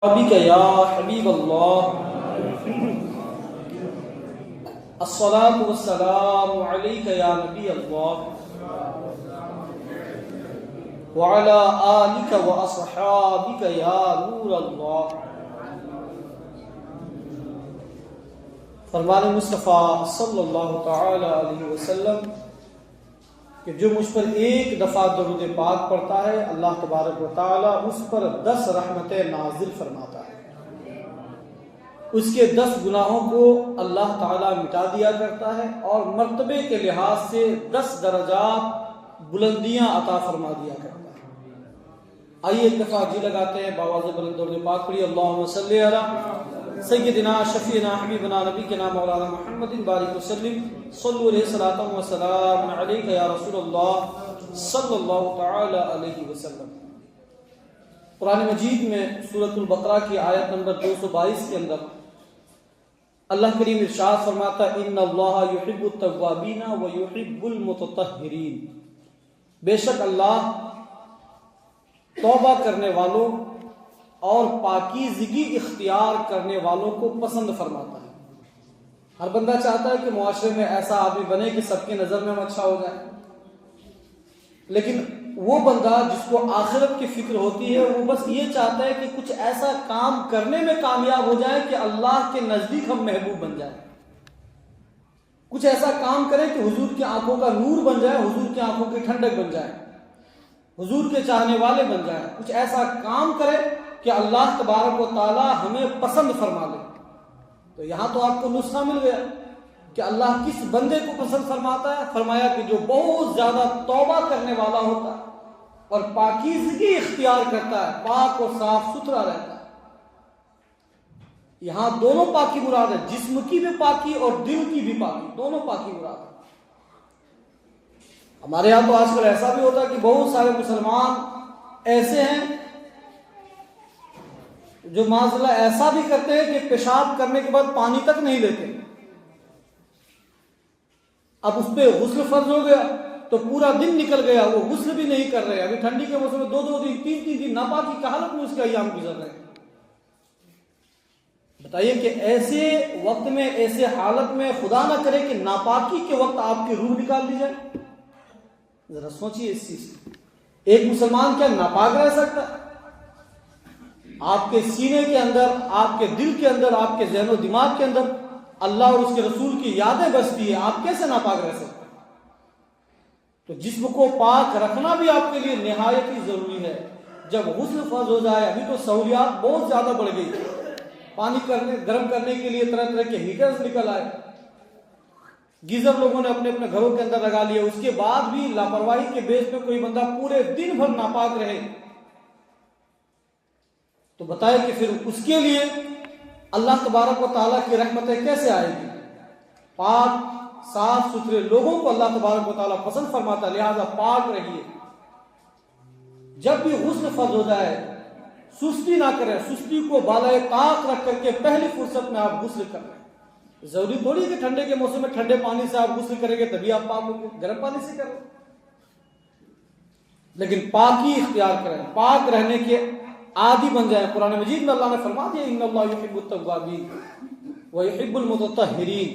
بك يا حبيب الله الصلاة والسلام عليك يا نبي الله وعلى آلك وأصحابك يا نور الله. فرمان مصطفیٰ صلی اللہ تعالی علیہ وسلم کہ جو مجھ پر ایک دفعہ درود پاک پڑھتا ہے اللہ تبارک و تعالی اس پر 10 رحمتیں نازل فرماتا ہے، اس کے 10 گناہوں کو اللہ تعالی مٹا دیا کرتا ہے اور مرتبے کے لحاظ سے 10 درجات بلندیاں عطا فرما دیا کرتا ہے۔ آئیے ایک دفعہ جی لگاتے ہیں، باواز بلند درود پاک پڑھی، اللہم صلی علی سیدنا شفیعنا حبیبنا نبینا مولانا محمد بارک وسلم صلو علیہ صلاۃ و سلام علیک یا رسول اللہ صلی اللہ تعالی علیہ وسلم۔ قرآن مجید میں سورۃ البقرہ کی آیت نمبر 222 کے اندر اللہ کریم ارشاد فرماتا ہے ان اللہ یحب التوابین و یحب المتطہرین، بے شک اللہ توبہ کرنے والوں اور پاکیزگی اختیار کرنے والوں کو پسند فرماتا ہے۔ ہر بندہ چاہتا ہے کہ معاشرے میں ایسا آدمی بنے کہ سب کی نظر میں ہم اچھا ہو جائے، لیکن وہ بندہ جس کو آخرت کی فکر ہوتی ہے وہ بس یہ چاہتا ہے کہ کچھ ایسا کام کرنے میں کامیاب ہو جائے کہ اللہ کے نزدیک ہم محبوب بن جائیں، کچھ ایسا کام کرے کہ حضور کی آنکھوں کا نور بن جائے، حضور کی آنکھوں کی ٹھنڈک بن جائے، حضور کے چاہنے والے بن جائیں، کچھ ایسا کام کرے کہ اللہ تبارک و تعالی ہمیں پسند فرما لے۔ تو یہاں تو آپ کو نسخہ مل گیا کہ اللہ کس بندے کو پسند فرماتا ہے، فرمایا کہ جو بہت زیادہ توبہ کرنے والا ہوتا ہے اور پاکیزگی اختیار کرتا ہے، پاک اور صاف ستھرا رہتا ہے۔ یہاں دونوں پاکی مراد ہے، جسم کی بھی پاکی اور دل کی بھی پاکی، دونوں پاکی مراد ہے۔ ہمارے یہاں تو آج کل ایسا بھی ہوتا ہے کہ بہت سارے مسلمان ایسے ہیں جو معاذ اللہ ایسا بھی کرتے ہیں کہ پیشاب کرنے کے بعد پانی تک نہیں لیتے۔ اب اس پہ غسل فرض ہو گیا تو پورا دن نکل گیا، وہ غسل بھی نہیں کر رہے، ابھی ٹھنڈی کے موسم میں 2 دن 3 دن ناپاکی کی حالت میں اس کے ایام گزر رہے ہیں۔ بتائیے کہ ایسے وقت میں، ایسے حالت میں خدا نہ کرے کہ ناپاکی کے وقت آپ کی روح نکال دی جائے، ذرا سوچیے اس چیز سے۔ ایک مسلمان کیا ناپاک رہ سکتا ہے؟ آپ کے سینے کے اندر، آپ کے دل کے اندر، آپ کے ذہن و دماغ کے اندر اللہ اور اس کے رسول کی یادیں بستی ہیں، آپ کیسے ناپاک رہ سکتے ہیں؟ تو جسم کو پاک رکھنا بھی آپ کے لیے نہایت ہی ضروری ہے۔ جب غسل فرض ہو جائے، ابھی تو سہولیات بہت زیادہ بڑھ گئی، پانی گرم کرنے کے لیے طرح طرح کے ہیٹرز نکل آئے، گیزر لوگوں نے اپنے اپنے گھروں کے اندر لگا لیا، اس کے بعد بھی لاپرواہی کے بیس پہ کوئی بندہ پورے دن بھر ناپاک رہے تو بتائے کہ پھر اس کے لیے اللہ تبارک و تعالیٰ کی رحمتیں کیسے آئے گی؟ پاک صاف ستھرے لوگوں کو اللہ تبارک و تعالیٰ پسند فرماتا ہے، لہذا پاک رہیے۔ جب بھی غسل فرض ہو جائے سستی نہ کریں، سستی کو بالائے طاق رکھ کر کے پہلی فرصت میں آپ غسل کر رہے۔ ضروری تھوڑی کہ ٹھنڈے کے موسم میں ٹھنڈے پانی سے آپ غسل کریں گے تبھی آپ پاک ہوں گے، گرم پانی سے کریں، لیکن پاکی اختیار کریں، پاک رہنے کے عادی بن جائے۔ قرآن مجید میں اللہ نے فرما دیا ان اللہ یحب التوابین ویحب المتطہرین۔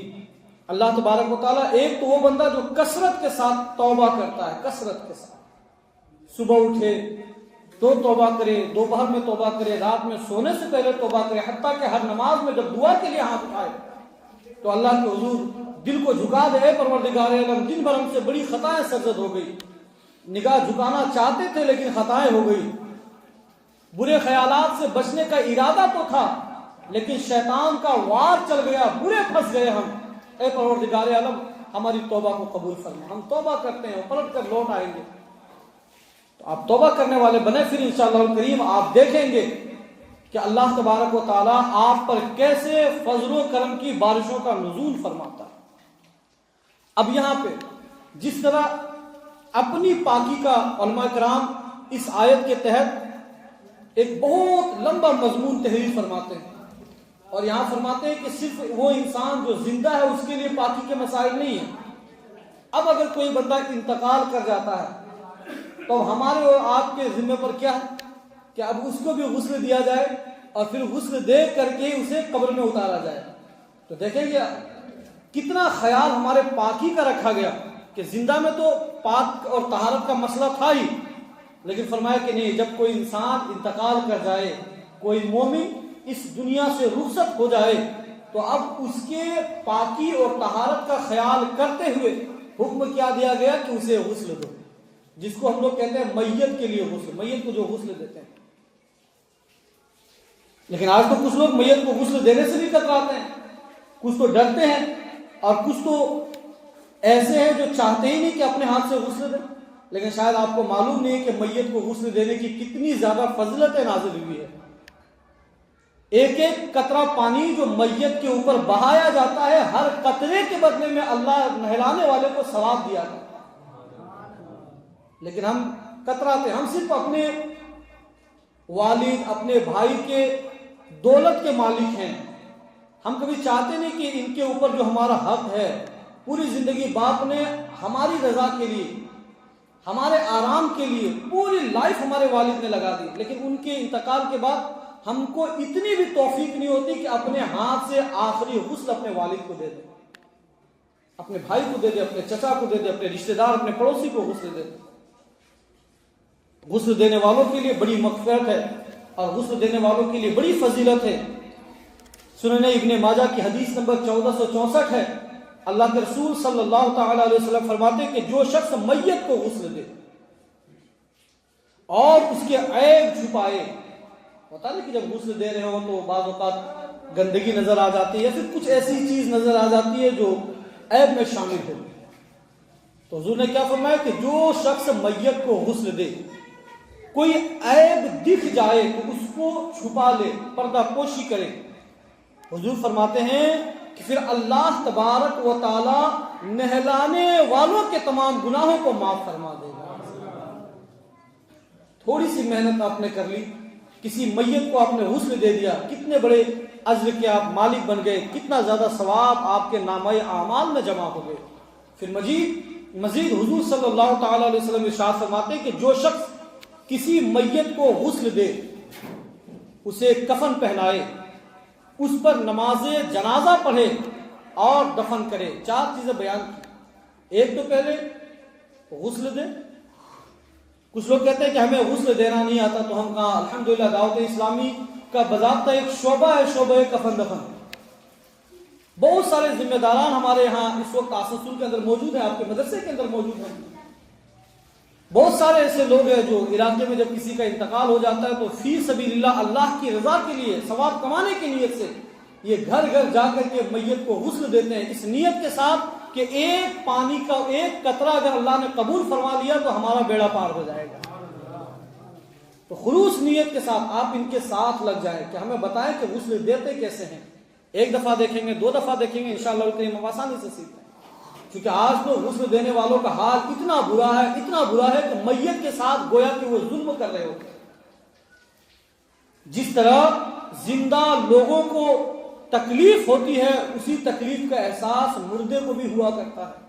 اللہ تبارک و تعالیٰ ایک تو وہ بندہ جو کثرت کے ساتھ توبہ کرتا ہے، کثرت کے ساتھ صبح اٹھے تو توبہ کرے، دوپہر میں توبہ کرے، رات میں سونے سے پہلے توبہ کرے، حتیٰ کہ ہر نماز میں جب دعا کے لیے ہاتھ اٹھائے تو اللہ کے حضور دل کو جھکا دے، اے پروردگار عالم دن بھر ہم سے بڑی خطائیں سرزد ہو گئی، نگاہ جھکانا چاہتے تھے لیکن خطائیں ہو گئی، برے خیالات سے بچنے کا ارادہ تو تھا لیکن شیطان کا وار چل گیا، برے پھنس گئے ہم، اے پروردگار عالم ہماری توبہ کو قبول فرما، ہم توبہ کرتے ہیں، پلٹ کر لوٹ آئیں گے۔ تو آپ توبہ کرنے والے بنے، پھر انشاءاللہ الکریم آپ دیکھیں گے کہ اللہ تبارک و تعالیٰ آپ پر کیسے فضل و کرم کی بارشوں کا نزول فرماتا ہے۔ اب یہاں پہ جس طرح اپنی پاکی کا علماء کرام اس آیت کے تحت ایک بہت لمبا مضمون تحریر فرماتے ہیں، اور یہاں فرماتے ہیں کہ صرف وہ انسان جو زندہ ہے اس کے لیے پاکی کے مسائل نہیں ہیں۔ اب اگر کوئی بندہ انتقال کر جاتا ہے تو ہمارے اور آپ کے ذمہ پر کیا ہے کہ اب اس کو بھی غسل دیا جائے، اور پھر غسل دے کر کے اسے قبر میں اتارا جائے. تو دیکھیں گے کتنا خیال ہمارے پاکی کا رکھا گیا کہ زندہ میں تو پاک اور طہارت کا مسئلہ تھا ہی، لیکن فرمایا کہ نہیں، جب کوئی انسان انتقال کر جائے، کوئی مومن اس دنیا سے رخصت ہو جائے، تو اب اس کے پاکی اور طہارت کا خیال کرتے ہوئے حکم کیا دیا گیا کہ اسے غسل دو، جس کو ہم لوگ کہتے ہیں میت کے لیے غسل، میت کو جو غسل دیتے ہیں. لیکن آج تو کچھ لوگ میت کو غسل دینے سے بھی کتراتے ہیں، کچھ تو ڈرتے ہیں، اور کچھ تو ایسے ہیں جو چاہتے ہی نہیں کہ اپنے ہاتھ سے غسل دیں. لیکن شاید آپ کو معلوم نہیں کہ میت کو غسل دینے کی کتنی زیادہ فضیلتیں نازل ہوئی ہے. ایک ایک قطرہ پانی جو میت کے اوپر بہایا جاتا ہے، ہر قطرے کے بدلے میں اللہ نہلانے والے کو ثواب دیا گیا. لیکن ہم کتراتے، ہم صرف اپنے والد، اپنے بھائی کے دولت کے مالک ہیں. ہم کبھی چاہتے نہیں کہ ان کے اوپر جو ہمارا حق ہے، پوری زندگی باپ نے ہماری رضا کے لیے، ہمارے آرام کے لیے پوری لائف ہمارے والد نے لگا دی، لیکن ان کے انتقال کے بعد ہم کو اتنی بھی توفیق نہیں ہوتی کہ اپنے ہاتھ سے آخری غسل اپنے والد کو دے دیں، اپنے بھائی کو دے دیں، اپنے چچا کو دے دیں، اپنے رشتہ دار، اپنے پڑوسی کو غسل دے دیں. غسل دینے والوں کے لیے بڑی مغفرت ہے اور غسل دینے والوں کے لیے بڑی فضیلت ہے. سنن ابن ماجہ کی حدیث نمبر 1464 ہے. اللہ کے رسول صلی اللہ تعالی علیہ وسلم فرماتے ہیں کہ جو شخص میت کو غسل دے اور اس کے عیب چھپائے، ہوتا ہے کہ جب غسل دے رہے ہو تو بعض اوقات گندگی نظر آ جاتی ہے یا پھر کچھ ایسی چیز نظر آ جاتی ہے جو عیب میں شامل ہو، تو حضور نے کیا فرمایا کہ جو شخص میت کو غسل دے، کوئی عیب دکھ جائے تو اس کو چھپا لے، پردہ پوشی کرے. حضور فرماتے ہیں کہ پھر اللہ تبارک و تعالی نہلانے والوں کے تمام گناہوں کو معاف فرما دے گا. تھوڑی سی محنت آپ نے کر لی، کسی میت کو آپ نے غسل دے دیا، کتنے بڑے اجر کے آپ مالک بن گئے، کتنا زیادہ ثواب آپ کے نامہ اعمال میں جمع ہو گئے. پھر مزید حضور صلی اللہ تعالی علیہ وسلم ارشاد فرماتے کہ جو شخص کسی میت کو غسل دے، اسے کفن پہنائے، اس پر نماز جنازہ پڑھے اور دفن کرے. 4 چیزیں بیان کی. ایک تو پہلے غسل دے. کچھ لوگ کہتے ہیں کہ ہمیں غسل دینا نہیں آتا، تو ہم کہاں، الحمدللہ دعوت اسلامی کا باضابطہ ایک شعبہ ہے، شعبہ کفن دفن. بہت سارے ذمہ داران ہمارے یہاں اس وقت آسنسول کے اندر موجود ہیں، آپ کے مدرسے کے اندر موجود ہیں. بہت سارے ایسے لوگ ہیں جو علاقے میں جب کسی کا انتقال ہو جاتا ہے تو فی سبیل اللہ، اللہ کی رضا کے لیے، ثواب کمانے کی نیت سے یہ گھر گھر جا کر کے میت کو غسل دیتے ہیں، اس نیت کے ساتھ کہ ایک پانی کا ایک قطرہ اگر اللہ نے قبول فرما لیا تو ہمارا بیڑا پار ہو جائے گا. تو خلوص نیت کے ساتھ آپ ان کے ساتھ لگ جائیں کہ ہمیں بتائیں کہ غسل دیتے کیسے ہیں. ایک دفعہ دیکھیں گے، 2 دفعہ دیکھیں گے، انشاءاللہ الکریم ہم آسانی سے سیکھیں. کیونکہ آج تو غسل دینے والوں کا حال اتنا برا ہے کہ میت کے ساتھ گویا کہ وہ ظلم کر رہے ہوتے ہیں. جس طرح زندہ لوگوں کو تکلیف ہوتی ہے، اسی تکلیف کا احساس مردے کو بھی ہوا کرتا ہے.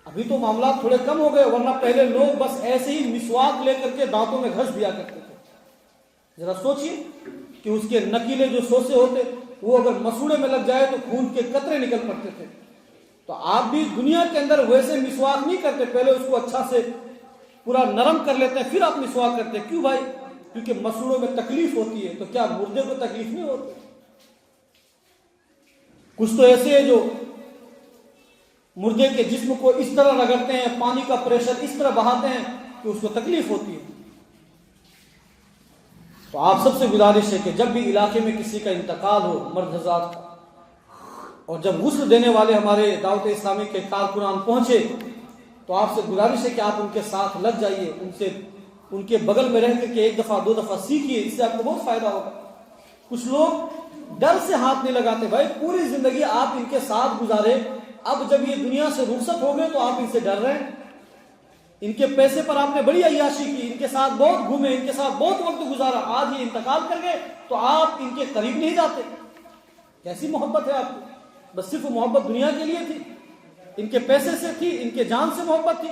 ابھی تو معاملات تھوڑے کم ہو گئے، ورنہ پہلے لوگ بس ایسے ہی مسواک لے کر کے دانتوں میں گھس دیا کرتے تھے. ذرا سوچئے کہ اس کے نکیلے جو سوسے ہوتے وہ اگر مسوڑے میں لگ جائے تو خون کے قطرے نکل پڑتے تھے. تو آپ بھی دنیا کے اندر ویسے مسواک نہیں کرتے، پہلے اس کو اچھا سے پورا نرم کر لیتے ہیں پھر آپ مسواک کرتے. کیوں بھائی؟ کیونکہ مسوڑوں میں تکلیف ہوتی ہے. تو کیا مردے کو تکلیف نہیں ہوتی؟ کچھ تو ایسے ہیں جو مردے کے جسم کو اس طرح رگڑتے ہیں، پانی کا پریشر اس طرح بہاتے ہیں کہ اس کو تکلیف ہوتی ہے. تو آپ سب سے گزارش ہے کہ جب بھی علاقے میں کسی کا انتقال ہو، مرد حضرات کا، اور جب غسل دینے والے ہمارے دعوت اسلامی کے کارکنان پہنچے تو آپ سے گزارش ہے کہ آپ ان کے ساتھ لگ جائیے، ان کے بغل میں رہ کر کے 1 دفعہ 2 دفعہ سیکھیے، اس سے آپ کو بہت فائدہ ہوگا. کچھ لوگ ڈر سے ہاتھ نہیں لگاتے. بھائی پوری زندگی آپ ان کے ساتھ گزارے، اب جب یہ دنیا سے رخصت ہو گئے تو آپ ان سے ڈر رہے ہیں. ان کے پیسے پر آپ نے بڑی عیاشی کی، ان کے ساتھ بہت گھومے، ان کے ساتھ بہت وقت گزارا، آج یہ انتقال کر گئے تو آپ ان کے قریب نہیں جاتے. کیسی محبت ہے آپ کو؟ بس صرف محبت دنیا کے لیے تھی، ان کے پیسے سے تھی، ان کے جان سے محبت تھی.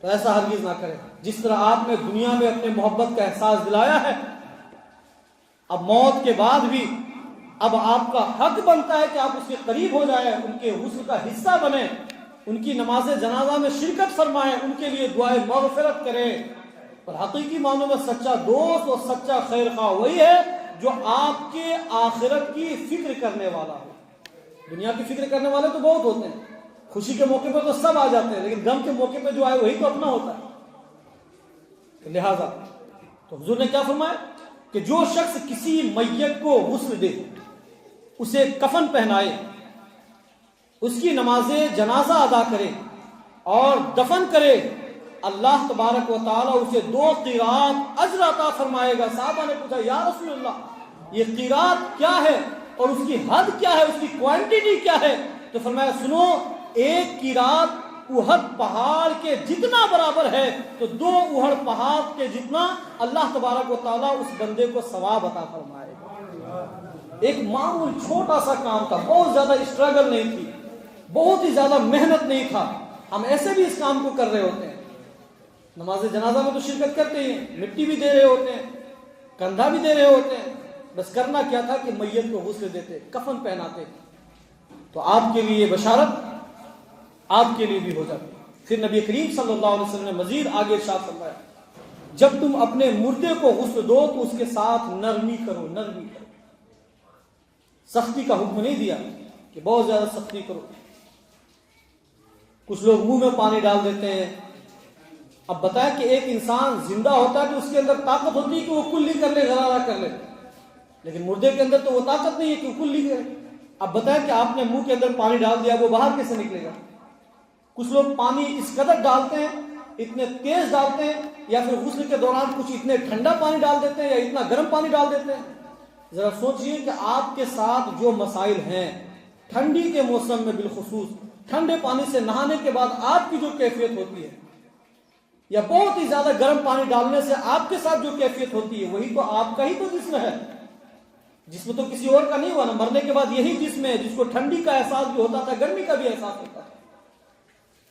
تو ایسا ہرگز نہ کرے. جس طرح آپ نے دنیا میں اپنے محبت کا احساس دلایا ہے، اب موت کے بعد بھی اب آپ کا حق بنتا ہے کہ آپ اس کے قریب ہو جائیں، ان کے حسن کا حصہ بنیں، ان کی نماز جنازہ میں شرکت فرمائیں، ان کے لیے دعائے مغفرت کریں. اور حقیقی معنوں میں سچا دوست اور سچا خیر خواہ وہی ہے جو آپ کے آخرت کی فکر کرنے والا ہو. دنیا کی فکر کرنے والے تو بہت ہوتے ہیں، خوشی کے موقع پہ تو سب آ جاتے ہیں، لیکن غم کے موقع پہ جو آئے وہی تو اپنا ہوتا ہے. لہذا تو حضور نے کیا فرمایا کہ جو شخص کسی میت کو غسل دے، اسے کفن پہنائے، اس کی نماز جنازہ ادا کرے اور دفن کرے، اللہ تبارک و تعالیٰ اسے 2 قیرات اجر عطا فرمائے گا. صحابہ نے پوچھا یا رسول اللہ یہ قیرات کیا ہے اور اس کی حد کیا ہے، اس کی کوانٹٹی کیا ہے؟ تو فرمایا سنو، 1 قیرات احد پہاڑ کے جتنا برابر ہے، تو 2 احد پہاڑ کے جتنا اللہ تبارک و تعالیٰ اس بندے کو ثواب عطا فرمائے گا. ایک معمول چھوٹا سا کام تھا، بہت زیادہ اسٹرگل نہیں تھی، بہت ہی زیادہ محنت نہیں تھا. ہم ایسے بھی اس کام کو کر رہے ہوتے ہیں، نماز جنازہ میں تو شرکت کرتے ہیں، مٹی بھی دے رہے ہوتے ہیں، کندھا بھی دے رہے ہوتے ہیں، بس کرنا کیا تھا کہ میت کو غسل دیتے، کفن پہناتے. تو آپ کے لیے بشارت آپ کے لیے بھی ہو جاتی. پھر نبی کریم صلی اللہ علیہ وسلم نے مزید آگے ارشاد فرمایا جب تم اپنے مردے کو غسل دو تو اس کے ساتھ نرمی کرو. نرمی کرو، سختی کا حکم نہیں دیا کہ بہت زیادہ سختی کرو. کچھ لوگ منہ میں پانی ڈال دیتے ہیں. اب بتائیں کہ ایک انسان زندہ ہوتا ہے تو اس کے اندر طاقت ہوتی ہے کہ وہ کلی کر لے، غرارہ کر لے، لیکن مردے کے اندر تو وہ طاقت نہیں ہے کہ وہ کلی کرے. اب بتائیں کہ آپ نے منہ کے اندر پانی ڈال دیا، وہ باہر کیسے نکلے گا؟ کچھ لوگ پانی اس قدر ڈالتے ہیں، اتنے تیز ڈالتے ہیں، یا پھر غسل کے دوران کچھ اتنے ٹھنڈا پانی ڈال دیتے ہیں یا اتنا گرم پانی ڈال دیتے ہیں. ذرا سوچئے کہ آپ کے ساتھ جو مسائل ہیں ٹھنڈی کے موسم میں، بالخصوص ٹھنڈے پانی سے نہانے کے بعد آپ کی جو کیفیت ہوتی ہے، یا بہت ہی زیادہ گرم پانی ڈالنے سے آپ کے ساتھ جو کیفیت ہوتی ہے، وہی تو آپ کا ہی تو جسم ہے. جسم تو کسی اور کا نہیں ہوا نا. مرنے کے بعد یہی جسم ہے جس کو ٹھنڈی کا احساس بھی ہوتا تھا، گرمی کا بھی احساس ہوتا تھا،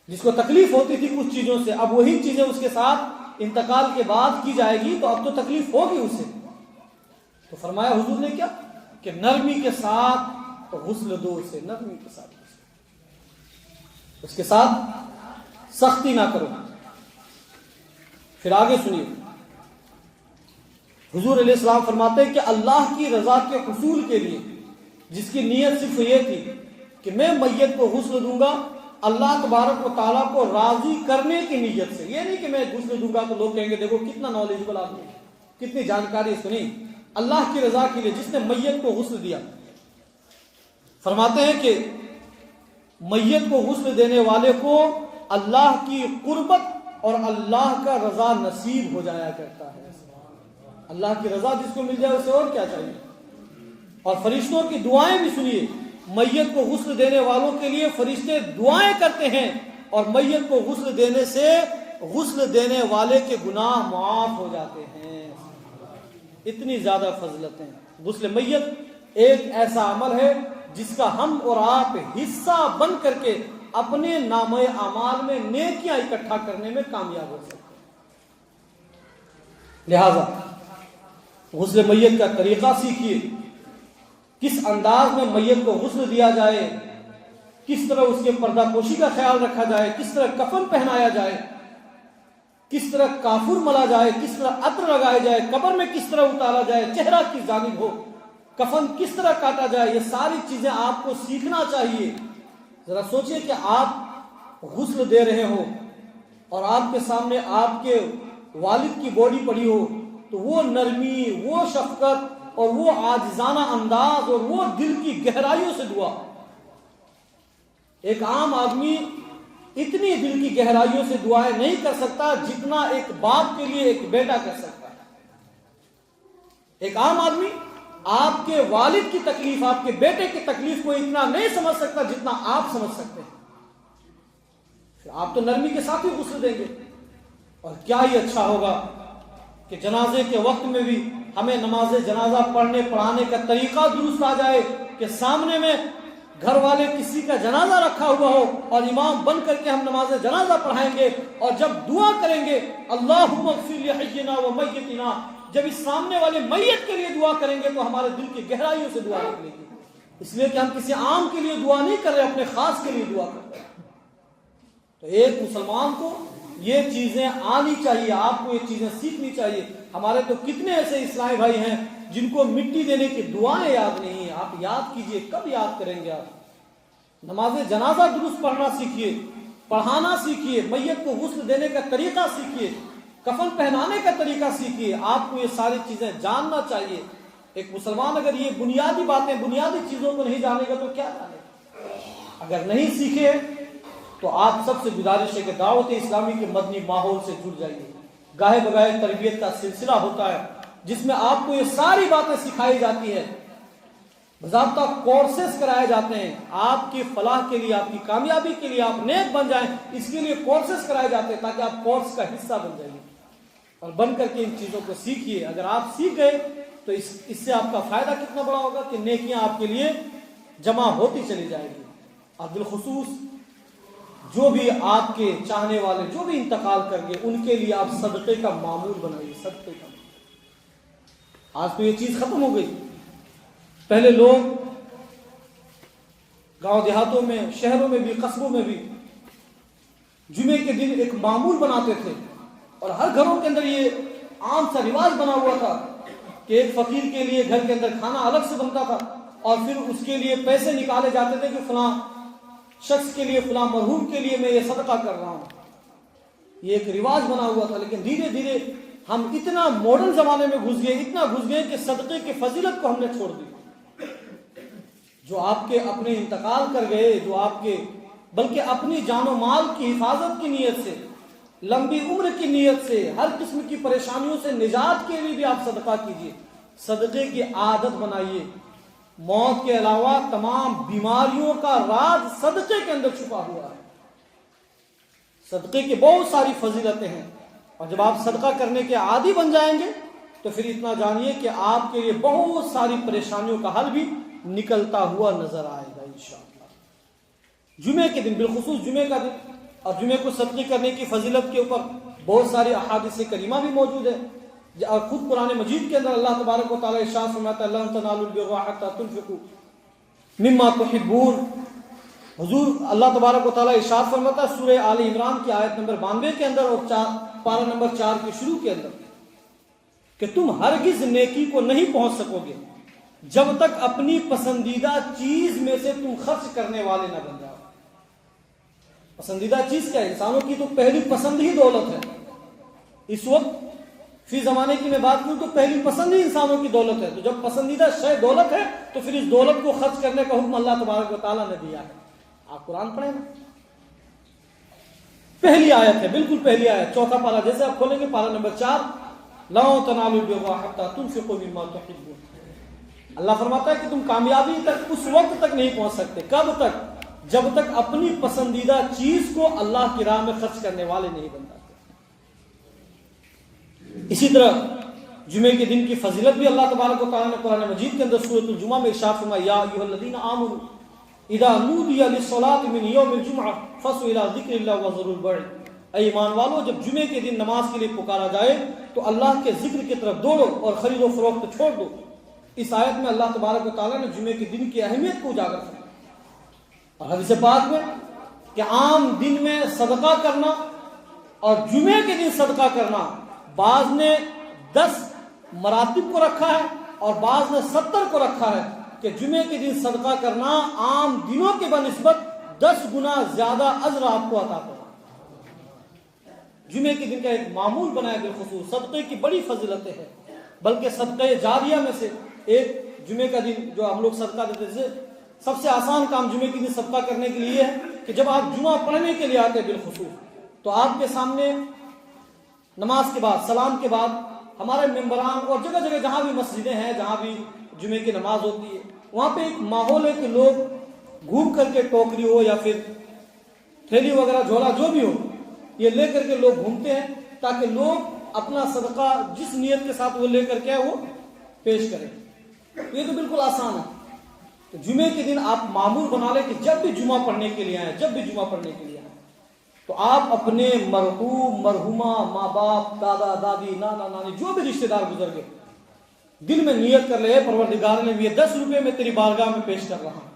جس کو تکلیف ہوتی تھی کچھ چیزوں سے. اب وہی چیزیں اس کے ساتھ انتقال کے بعد کی جائے گی تو اب تو تکلیف ہوگی اسے. تو فرمایا حضور نے کیا کہ نرمی کے ساتھ غسل دو اسے، نرمی کے ساتھ اس کے ساتھ سختی نہ کرو. پھر آگے سنیے، حضور علیہ السلام فرماتے ہیں کہ اللہ کی رضا کے حصول کے لیے جس کی نیت صرف یہ تھی کہ میں میت کو غسل دوں گا اللہ تبارک و تعالیٰ کو راضی کرنے کی نیت سے، یہ نہیں کہ میں غسل دوں گا تو لوگ کہیں گے دیکھو کتنا نالجبل آدمی، کتنی جانکاری اس کو. نہیں، اللہ کی رضا کے لیے جس نے میت کو غسل دیا. فرماتے ہیں کہ میت کو غسل دینے والے کو اللہ کی قربت اور اللہ کا رضا نصیب ہو جایا کرتا ہے. اللہ کی رضا جس کو مل جائے اسے اور کیا چاہیے. اور فرشتوں کی دعائیں بھی سنیے، میت کو غسل دینے والوں کے لیے فرشتے دعائیں کرتے ہیں، اور میت کو غسل دینے سے غسل دینے والے کے گناہ معاف ہو جاتے ہیں. اتنی زیادہ فضلتیں. غسل میت ایک ایسا عمل ہے جس کا ہم اور آپ حصہ بن کر کے اپنے نامہ اعمال میں نیکیاں اکٹھا کرنے میں کامیاب ہو سکتے ہیں. لہذا غسل میت کا طریقہ سیکھیے، کس انداز میں میت کو غسل دیا جائے، کس طرح اس کے پردہ پوشی کا خیال رکھا جائے، کس طرح کفن پہنایا جائے، کس طرح کافور ملا جائے، کس طرح عطر لگائے جائے، قبر میں کس طرح اتارا جائے، چہرہ کی جانب ہو، کفن کس طرح کاٹا جائے. یہ ساری چیزیں آپ کو سیکھنا چاہیے. ذرا سوچئے کہ آپ غسل دے رہے ہو اور آپ کے سامنے آپ کے والد کی باڈی پڑی ہو، تو وہ نرمی، وہ شفقت اور وہ عاجزانہ انداز اور وہ دل کی گہرائیوں سے دعا. ایک عام آدمی اتنی دل کی گہرائیوں سے دعائیں نہیں کر سکتا جتنا ایک باپ کے لیے ایک بیٹا کر سکتا ہے. ایک عام آدمی آپ کے والد کی تکلیف، آپ کے بیٹے کی تکلیف کو اتنا نہیں سمجھ سکتا جتنا آپ سمجھ سکتے ہیں. آپ تو نرمی کے ساتھ ہی غسل دیں گے. اور کیا ہی اچھا ہوگا کہ جنازے کے وقت میں بھی ہمیں نماز جنازہ پڑھنے پڑھانے کا طریقہ درست آ جائے کہ سامنے میں گھر والے کسی کا جنازہ رکھا ہوا ہو اور امام بن کر کے ہم نماز جنازہ پڑھائیں گے اور جب دعا کریں گے اللہم اغفر لحینا و میتنا، جب اس سامنے والے میت کے لیے دعا کریں گے تو ہمارے دل کی گہرائیوں سے دعا نکلے گی، اس لیے کہ ہم کسی عام کے لیے دعا نہیں کر رہے، اپنے خاص کے لیے دعا کر رہے ہیں۔ تو ایک مسلمان کو یہ چیزیں آنی چاہیے، آپ کو یہ چیزیں سیکھنی چاہیے۔ ہمارے تو کتنے ایسے اسلامی بھائی ہیں جن کو مٹی دینے کی دعائیں یاد نہیں ہیں، آپ یاد کیجئے، کب یاد کریں گے آپ؟ نماز جنازہ درست پڑھنا سیکھیے، پڑھانا سیکھیے، میت کو غسل دینے کا طریقہ سیکھیے، کفن پہنانے کا طریقہ سیکھیے، آپ کو یہ ساری چیزیں جاننا چاہیے۔ ایک مسلمان اگر یہ بنیادی باتیں، بنیادی چیزوں کو نہیں جانے گا تو کیا جانے گا؟ اگر نہیں سیکھے تو آپ سب سے گزارش ہے کہ دعوت اسلامی کے مدنی ماحول سے جڑ جائیے۔ گاہے بگاہے تربیت کا سلسلہ ہوتا ہے جس میں آپ کو یہ ساری باتیں سکھائی جاتی ہے، باضابطہ کورسز کرائے جاتے ہیں، آپ کی فلاح کے لیے، آپ کی کامیابی کے لیے، آپ نیک بن جائیں اس کے لیے کورسز کرائے جاتے ہیں تاکہ آپ کورس کا حصہ بن جائیے اور بن کر کے ان چیزوں کو سیکھیے۔ اگر آپ سیکھ گئے تو اس سے آپ کا فائدہ کتنا بڑا ہوگا کہ نیکیاں آپ کے لیے جمع ہوتی چلی جائے گی۔ اور بالخصوص جو بھی آپ کے چاہنے والے جو بھی انتقال کر گئے ان کے لیے آپ صدقے کا معمول بنائیے، صدقے کا۔ آج تو یہ چیز ختم ہو گئی، پہلے لوگ گاؤں دیہاتوں میں، شہروں میں بھی، قصبوں میں بھی جمعے کے دن ایک معمول بناتے تھے اور ہر گھروں کے اندر یہ عام سا رواج بنا ہوا تھا کہ ایک فقیر کے لیے گھر کے اندر کھانا الگ سے بنتا تھا اور پھر اس کے لیے پیسے نکالے جاتے تھے کہ فلاں شخص کے لیے، فلاں مرحوم کے لیے میں یہ صدقہ کر رہا ہوں۔ یہ ایک رواج بنا ہوا تھا، لیکن دھیرے دھیرے ہم اتنا ماڈرن زمانے میں گھس گئے، اتنا گھس گئے کہ صدقے کی فضیلت کو ہم نے چھوڑ دی۔ جو آپ کے اپنے انتقال کر گئے، جو آپ کے بلکہ اپنی جان و مال کی حفاظت کی نیت سے، لمبی عمر کی نیت سے، ہر قسم کی پریشانیوں سے نجات کے لیے بھی آپ صدقہ کیجیے، صدقے کی عادت بنائیے۔ موت کے علاوہ تمام بیماریوں کا راز صدقے کے اندر چھپا ہوا ہے۔ صدقے کی بہت ساری فضیلتیں ہیں اور جب آپ صدقہ کرنے کے عادی بن جائیں گے تو پھر اتنا جانیے کہ آپ کے لیے بہت ساری پریشانیوں کا حل بھی نکلتا ہوا نظر آئے گا انشاءاللہ۔ جمعے کے دن، بالخصوص جمعے کا دن اور جمعے کو صدقے کرنے کی فضیلت کے اوپر بہت ساری احادیث کریمہ بھی موجود ہے، اور خود قرآن مجید کے اندر اللہ تبارک و تعالیٰ ارشاد فرماتا ہے لن تنالوا البر حتى تنفقوا مما تحبون۔ حضور اللہ تبارک و تعالیٰ ارشاد فرماتا ہے سورہ آل عمران کی آیت نمبر 92 کے اندر اور پارہ نمبر 4 کے شروع کے اندر کہ تم ہرگز نیکی کو نہیں پہنچ سکو گے جب تک اپنی پسندیدہ چیز میں سے تم خرچ کرنے والے نہ بن جاؤ۔ پسندیدہ چیز کیا ہے؟ انسانوں کی تو پہلی پسند ہی دولت ہے۔ اس وقت فی زمانے کی میں بات کروں تو پہلی پسند ہی انسانوں کی دولت ہے، تو جب پسندیدہ شے دولت ہے تو پھر اس دولت کو خرچ کرنے کا حکم اللہ تبارک و تعالیٰ نے دیا ہے۔ آپ قرآن پڑھیں نا، پہلی آیت ہے، بالکل پہلی آیت، چوتھا پارہ، جیسے آپ کھولیں گے پارہ نمبر 4 لن تنالوا البر حتى تنفقوا مما تحبون۔ اللہ فرماتا ہے کہ تم کامیابی تک اس وقت تک نہیں پہنچ سکتے، کب تک؟ جب تک اپنی پسندیدہ چیز کو اللہ کی راہ میں خرچ کرنے والے نہیں بن جاتے۔ اسی طرح جمعے کے دن کی فضیلت بھی اللہ تبارک و تعالیٰ نے قرآن مجید کے اندر سورۃ الجمعہ میں ارشاد فرمایا یا ایھا الذین آمنوا اذا نودی للصلاۃ من یوم الجمعہ فاسعوا الی ذکر اللہ وذروا البیع۔ اے ایمان والو، جب جمعے کے دن نماز کے لیے پکارا جائے تو اللہ کے ذکر کی طرف دوڑو اور خرید و فروخت چھوڑ دو۔ اس آیت میں اللہ تبارک و تعالیٰ نے جمعے کے دن کی اہمیت کو اجاگر فرمایا۔ اور حدیث پاک میں کہ عام دن میں صدقہ کرنا اور جمعے کے دن صدقہ کرنا، بعض نے 10 مراتب کو رکھا ہے اور بعض نے 70 کو رکھا ہے کہ جمعے کے دن صدقہ کرنا عام دنوں کے بنسبت 10 گنا زیادہ اجر آپ کو عطا کرے۔ جمعے کے دن کا ایک معمول بنایا بالخصوص صدقے کی بڑی فضیلتیں ہیں، بلکہ صدقہ جاریہ میں سے ایک جمعے کا دن جو ہم لوگ صدقہ دیتے تھے، سب سے آسان کام جمعے کے دن صدقہ کرنے کے لیے ہے کہ جب آپ جمعہ پڑھنے کے لیے آتے ہیں بالخصوص تو آپ کے سامنے نماز کے بعد، سلام کے بعد ہمارے ممبران اور جگہ جگہ جہاں بھی مسجدیں ہیں، جہاں بھی جمعے کی نماز ہوتی ہے، وہاں پہ ایک ماحول ہے کہ لوگ گھوم کر کے ٹوکری ہو یا پھر تھیلی وغیرہ جھولا جو بھی ہو یہ لے کر کے لوگ گھومتے ہیں تاکہ لوگ اپنا صدقہ جس نیت کے ساتھ وہ لے کر کے وہ پیش کریں۔ یہ تو بالکل آسان ہے، تو جمعے کے دن آپ معمول بنا لیں کہ جب بھی جمعہ پڑھنے کے لیے آئیں، جب بھی جمعہ پڑھنے کے لیے آئیں تو آپ اپنے مرحوم مرحومہ ماں باپ دادا دادی نانا نانی جو بھی رشتہ دار گزر گئے دل میں نیت کر لے، پروردگار نے یہ 10 روپے میں تیری بارگاہ میں پیش کر رہا ہوں،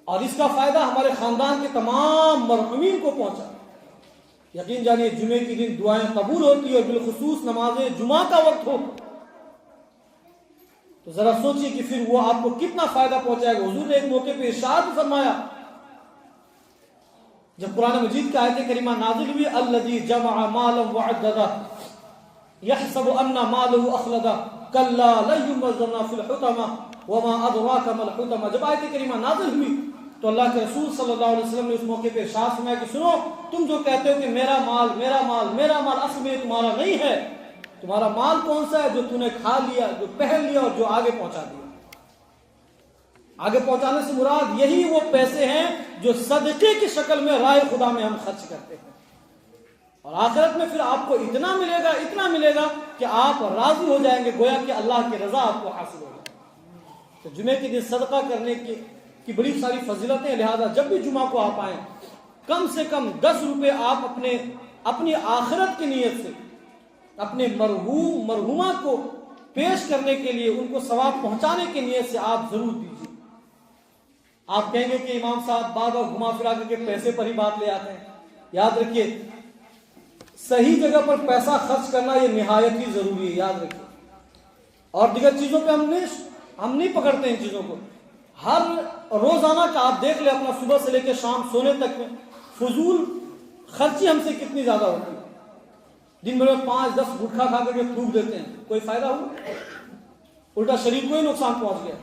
اور اس کا فائدہ ہمارے خاندان کے تمام مرحومین کو پہنچا۔ یقین جانیے جمعے کے دن دعائیں قبول ہوتی ہے، اور بالخصوص نماز جمعہ کا وقت ہو تو ذرا سوچیے کہ پھر وہ آپ کو کتنا فائدہ پہنچائے گا۔ حضور نے ایک موقع پہ ارشاد فرمایا جب قرآن مجید کی آیت کریمہ نازل ہوئی، الذی جمع مالا وعددہ یحسب ان مالہ اخلدہ کلا لینبذن فی الحطمہ وما ادراک ما الحطمہ۔ جب آیت کریمہ نازل ہوئی تو اللہ کے رسول صلی اللہ علیہ وسلم نے اس موقع پہ ارشاد فرمایا کہ سنو، تم جو کہتے ہو کہ میرا مال میرا مال میرا مال، اصل میں تمہارا نہیں ہے۔ تمہارا مال کون سا ہے؟ جو تم نے کھا لیا، جو پہن لیا، اور جو آگے پہنچا دیا۔ آگے پہنچانے سے مراد یہی وہ پیسے ہیں جو صدقے کی شکل میں راہ خدا میں ہم خرچ کرتے ہیں، اور آخرت میں پھر آپ کو اتنا ملے گا کہ آپ راضی ہو جائیں گے، گویا کہ اللہ کی رضا آپ کو حاصل ہو جائے۔ تو جمعے کے دن صدقہ کرنے کی بڑی ساری فضیلتیں ہیں، لہذا جب بھی جمعہ کو آپ آئیں کم سے کم 10 روپے آپ اپنی آخرت کی نیت سے اپنے مرحوم مرحومہ کو پیش کرنے کے لیے، ان کو ثواب پہنچانے کی نیت سے آپ ضرور دیجیے۔ آپ کہیں گے کہ امام صاحب بار بار گھما پھرا کر کے پیسے پر ہی بات لے آتے ہیں۔ یاد رکھیے صحیح جگہ پر پیسہ خرچ کرنا یہ نہایت ہی ضروری ہے، یاد رکھیے۔ اور دیگر چیزوں پہ ہم نہیں پکڑتے ان چیزوں کو۔ ہر روزانہ کا آپ دیکھ لیں اپنا صبح سے لے کے شام سونے تک میں فضول خرچی ہم سے کتنی زیادہ ہوتی ہے۔ دن بھر میں 5-10 گٹکھا کھا کر کے تھوک دیتے ہیں، کوئی فائدہ ہوا؟ الٹا شریر کو ہی نقصان پہنچ گیا۔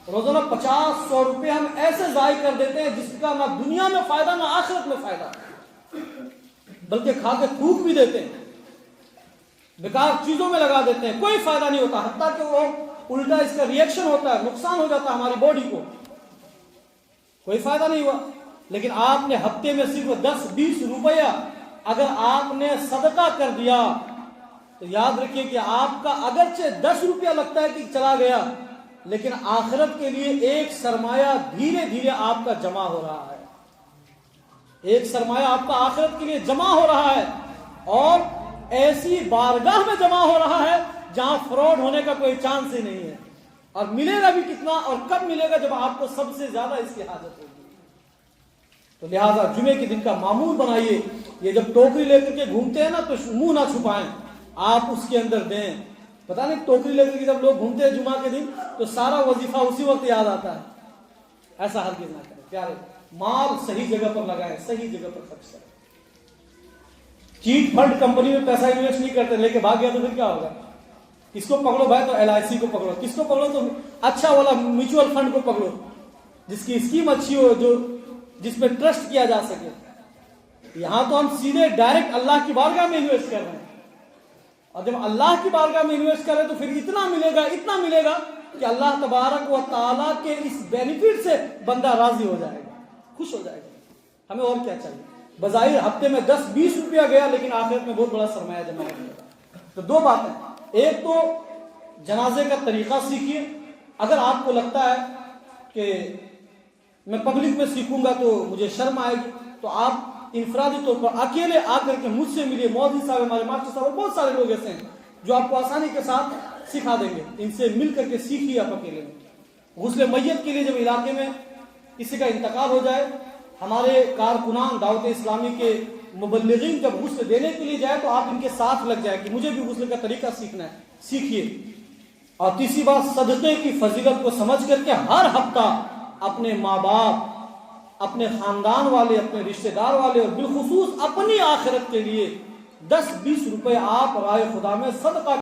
روزانہ 50-100 روپے ہم ایسے ضائع کر دیتے ہیں جس کا نہ دنیا میں فائدہ نہ آخرت میں فائدہ، بلکہ کھا کے تھوک بھی دیتے ہیں، بیکار چیزوں میں لگا دیتے ہیں، کوئی فائدہ نہیں ہوتا، حتیٰ کہ وہ الٹا اس کا ریئیکشن ہوتا ہے، نقصان ہو جاتا ہے ہماری باڈی کو، کوئی فائدہ نہیں ہوا۔ لیکن آپ نے ہفتے میں صرف 10-20 روپیہ اگر آپ نے صدقہ کر دیا تو یاد رکھیے کہ آپ کا اگرچہ 10 روپیہ لگتا ہے کہ چلا گیا، لیکن آخرت کے لیے ایک سرمایہ دھیرے دھیرے آپ کا جمع ہو رہا ہے، ایک سرمایہ آپ کا آخرت کے لیے جمع ہو رہا ہے، اور ایسی بارگاہ میں جمع ہو رہا ہے جہاں فراڈ ہونے کا کوئی چانس ہی نہیں ہے، اور ملے گا بھی کتنا اور کب ملے گا؟ جب آپ کو سب سے زیادہ اس کی حاجت ہوگی۔ تو لہٰذا جمعے کے دن کا معمول بنائیے، یہ جب ٹوکری لے کر کے گھومتے ہیں نا تو منہ نہ چھپائیں، آپ اس کے اندر دیں۔ پتہ نہیں ٹوکری لے کر کے جب لوگ گھومتے ہیں جمعہ کے دن تو سارا وظیفہ اسی وقت یاد آتا ہے، ایسا ہرگز نہ کریں پیارے۔ مال صحیح جگہ پر لگائیں، صحیح جگہ پر خرچ کریں۔ چیٹ فنڈ کمپنی میں پیسہ انویسٹ نہیں کرتے، لے کے بھاگ گیا تو پھر کیا ہوگا؟ کس کو پکڑو بھائی تو LIC کو پکڑو، کس کو پکڑو تو اچھا والا میوچل فنڈ کو پکڑو جس کی اسکیم اچھی ہو، جس پہ ٹرسٹ کیا جا سکے۔ یہاں تو ہم سیدھے ڈائریکٹ اللہ کی بارگاہ میں انویسٹ کر رہے ہیں، اور جب اللہ کی بارگاہ میں انویسٹ کریں تو پھر اتنا ملے گا کہ اللہ تبارک و تعالیٰ کے اس بینیفٹ سے بندہ راضی ہو جائے گا، خوش ہو جائے گا۔ ہمیں اور کیا چاہیے؟ بظاہر ہفتے میں 10-20 روپیہ گیا، لیکن آخرت میں بہت بڑا سرمایہ جمع ہو گیا۔ تو دو باتیں، ایک تو جنازے کا طریقہ سیکھیے۔ اگر آپ کو لگتا ہے کہ میں پبلک میں سیکھوں گا تو مجھے شرم آئے گی، تو آپ انفرادی طور پر اکیلے آ کر کے مجھ سے ملیے۔ مولوی صاحب، ہمارے ماسٹر صاحب، بہت سارے لوگ ایسے ہیں جو آپ کو آسانی کے ساتھ سکھا دیں گے، ان سے مل کر کے سیکھیے آپ اکیلے میں۔ غسل میت کے لیے جب علاقے میں کسی کا انتقال ہو جائے، ہمارے کارکنان دعوت اسلامی کے مبلغین جب غسل دینے کے لیے جائے تو آپ ان کے ساتھ لگ جائے کہ مجھے بھی غسل کا طریقہ سیکھنا ہے، سیکھیے۔ اور تیسری بات، صدقے کی فضیلت کو سمجھ کر کے ہر ہفتہ اپنے ماں باپ، اپنے خاندان والے، اپنے رشتہ دار والے، اور بالخصوص اپنی آخرت کے لیے 10-20 روپے آپ راہ خدا میں صدقہ